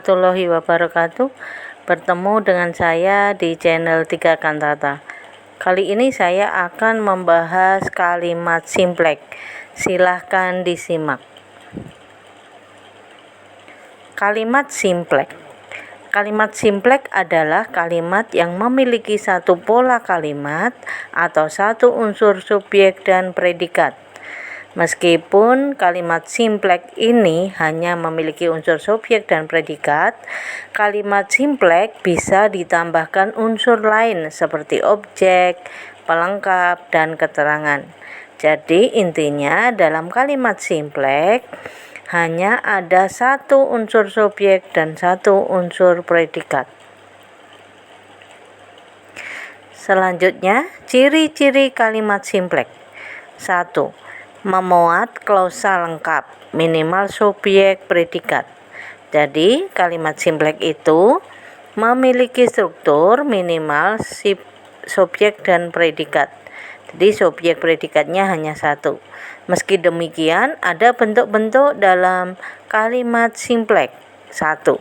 Warahmatullahi wabarakatuh. Bertemu dengan saya di channel 3 Kantata. Kali ini saya akan membahas kalimat simplek. Silahkan disimak. Kalimat simplek. Kalimat simplek adalah kalimat yang memiliki satu pola kalimat atau satu unsur subjek dan predikat. Meskipun kalimat simplek ini hanya memiliki unsur subjek dan predikat, kalimat simplek bisa ditambahkan unsur lain seperti objek, pelengkap, dan keterangan. Jadi intinya dalam kalimat simplek hanya ada satu unsur subjek dan satu unsur predikat. Selanjutnya, ciri-ciri kalimat simplek. 1. Memuat klausa lengkap, minimal subjek predikat. Jadi kalimat simplek itu memiliki struktur minimal subjek dan predikat. Jadi subjek predikatnya hanya satu. Meski demikian, ada bentuk-bentuk dalam kalimat simplek. 1.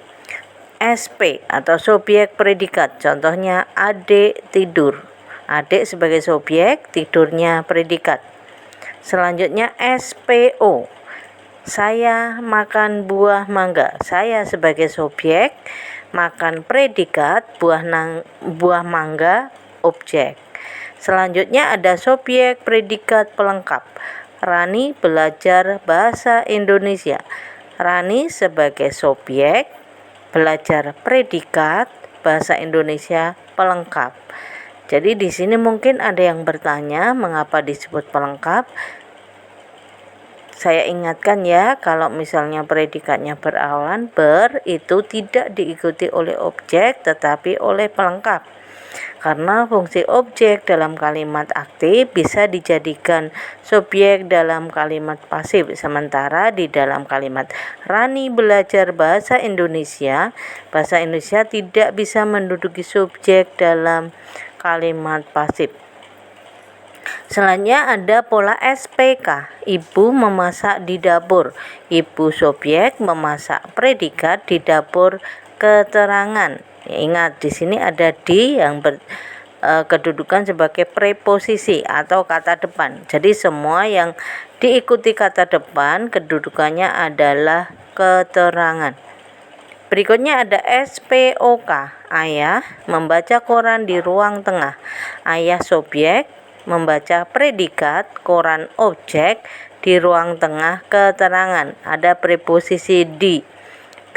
SP atau subjek predikat. Contohnya adik tidur. Adik sebagai subjek, tidurnya predikat. Selanjutnya SPO. Saya makan buah mangga. Saya sebagai subjek, makan predikat, buah mangga objek. Selanjutnya ada subjek predikat pelengkap. Rani belajar bahasa Indonesia. Rani sebagai subjek, belajar predikat, bahasa Indonesia pelengkap. Jadi di sini mungkin ada yang bertanya mengapa disebut pelengkap. Saya ingatkan ya, kalau misalnya predikatnya berawalan ber, itu tidak diikuti oleh objek tetapi oleh pelengkap. Karena fungsi objek dalam kalimat aktif bisa dijadikan subjek dalam kalimat pasif. Sementara di dalam kalimat Rani belajar bahasa Indonesia tidak bisa menduduki subjek dalam kalimat pasif. Selanjutnya ada pola SPK. Ibu memasak di dapur. Ibu subjek, memasak predikat, di dapur keterangan. Ya, ingat di sini ada di yang kedudukan sebagai preposisi atau kata depan. Jadi semua yang diikuti kata depan kedudukannya adalah keterangan. Berikutnya ada SPOK. Ayah membaca koran di ruang tengah. Ayah subjek, membaca predikat, koran objek, di ruang tengah keterangan. Ada preposisi di.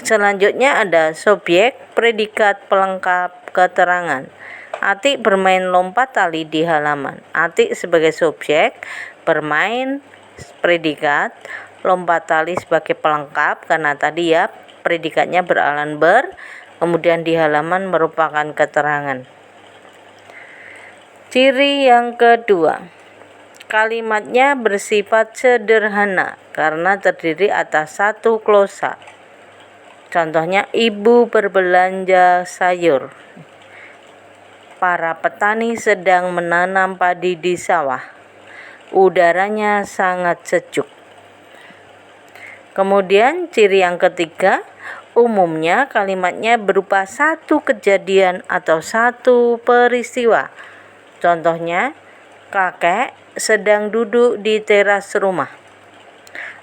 Selanjutnya ada subjek, predikat, pelengkap, keterangan. Atik bermain lompat tali di halaman. Atik sebagai subjek, bermain predikat, lompat tali sebagai pelengkap karena tadi ya predikatnya berawalan ber, kemudian di halaman merupakan keterangan. Ciri yang kedua, kalimatnya bersifat sederhana karena terdiri atas satu klausa. Contohnya ibu berbelanja sayur. Para petani sedang menanam padi di sawah. Udaranya sangat sejuk. Kemudian ciri yang ketiga, umumnya kalimatnya berupa satu kejadian atau satu peristiwa. Contohnya, kakek sedang duduk di teras rumah.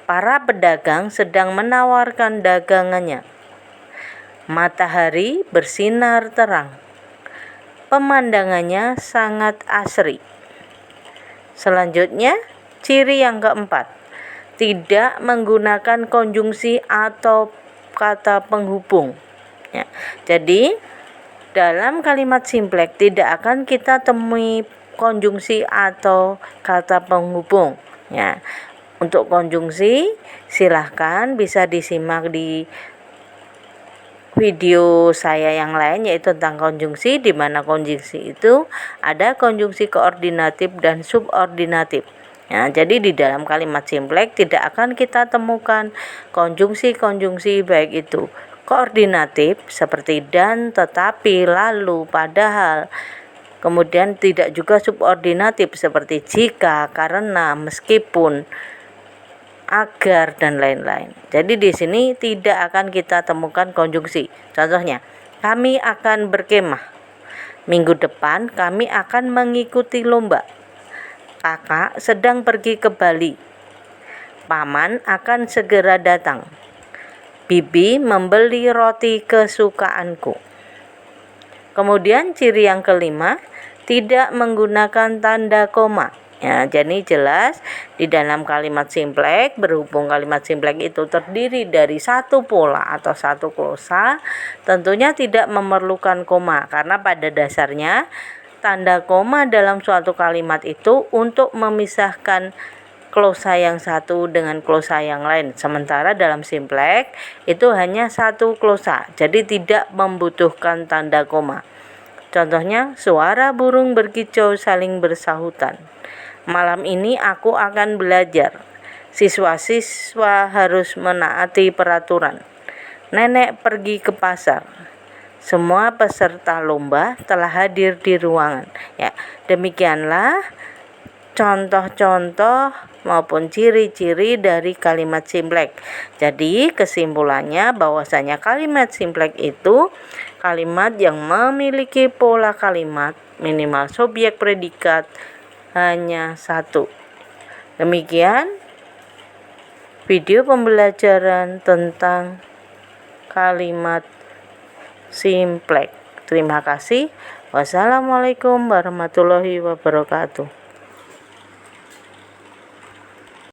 Para pedagang sedang menawarkan dagangannya. Matahari bersinar terang. Pemandangannya sangat asri. Selanjutnya, ciri yang keempat, tidak menggunakan konjungsi atau kata penghubung. Ya, jadi dalam kalimat simplek tidak akan kita temui konjungsi atau kata penghubung. Ya, untuk konjungsi silahkan bisa disimak di video saya yang lain yaitu tentang konjungsi, di mana konjungsi itu ada konjungsi koordinatif dan subordinatif. Ya, jadi di dalam kalimat simplek tidak akan kita temukan konjungsi-konjungsi baik itu koordinatif seperti dan, tetapi, lalu, padahal. Kemudian tidak juga subordinatif seperti jika, karena, meskipun. agar, dan lain-lain. Jadi di sini tidak akan kita temukan konjungsi. Contohnya, kami akan berkemah. Minggu depan kami akan mengikuti lomba. Kakak sedang pergi ke Bali. Paman akan segera datang. Bibi membeli roti kesukaanku. Kemudian ciri yang kelima, tidak menggunakan tanda koma. Ya, jadi jelas di dalam kalimat simpleks, berhubung kalimat simpleks itu terdiri dari satu pola atau satu glosa, tentunya tidak memerlukan koma, karena pada dasarnya tanda koma dalam suatu kalimat itu untuk memisahkan glosa yang satu dengan glosa yang lain. Sementara dalam simpleks itu hanya satu glosa, jadi tidak membutuhkan tanda koma. Contohnya, suara burung berkicau saling bersahutan. Malam ini aku akan belajar. Siswa-siswa harus menaati peraturan. Nenek pergi ke pasar. Semua peserta lomba telah hadir di ruangan. Ya, demikianlah contoh-contoh maupun ciri-ciri dari kalimat simpleks. Jadi kesimpulannya bahwasanya kalimat simpleks itu kalimat yang memiliki pola kalimat minimal subjek predikat hanya satu. Demikian video pembelajaran tentang kalimat simpleks. Terima kasih. Wassalamualaikum warahmatullahi wabarakatuh.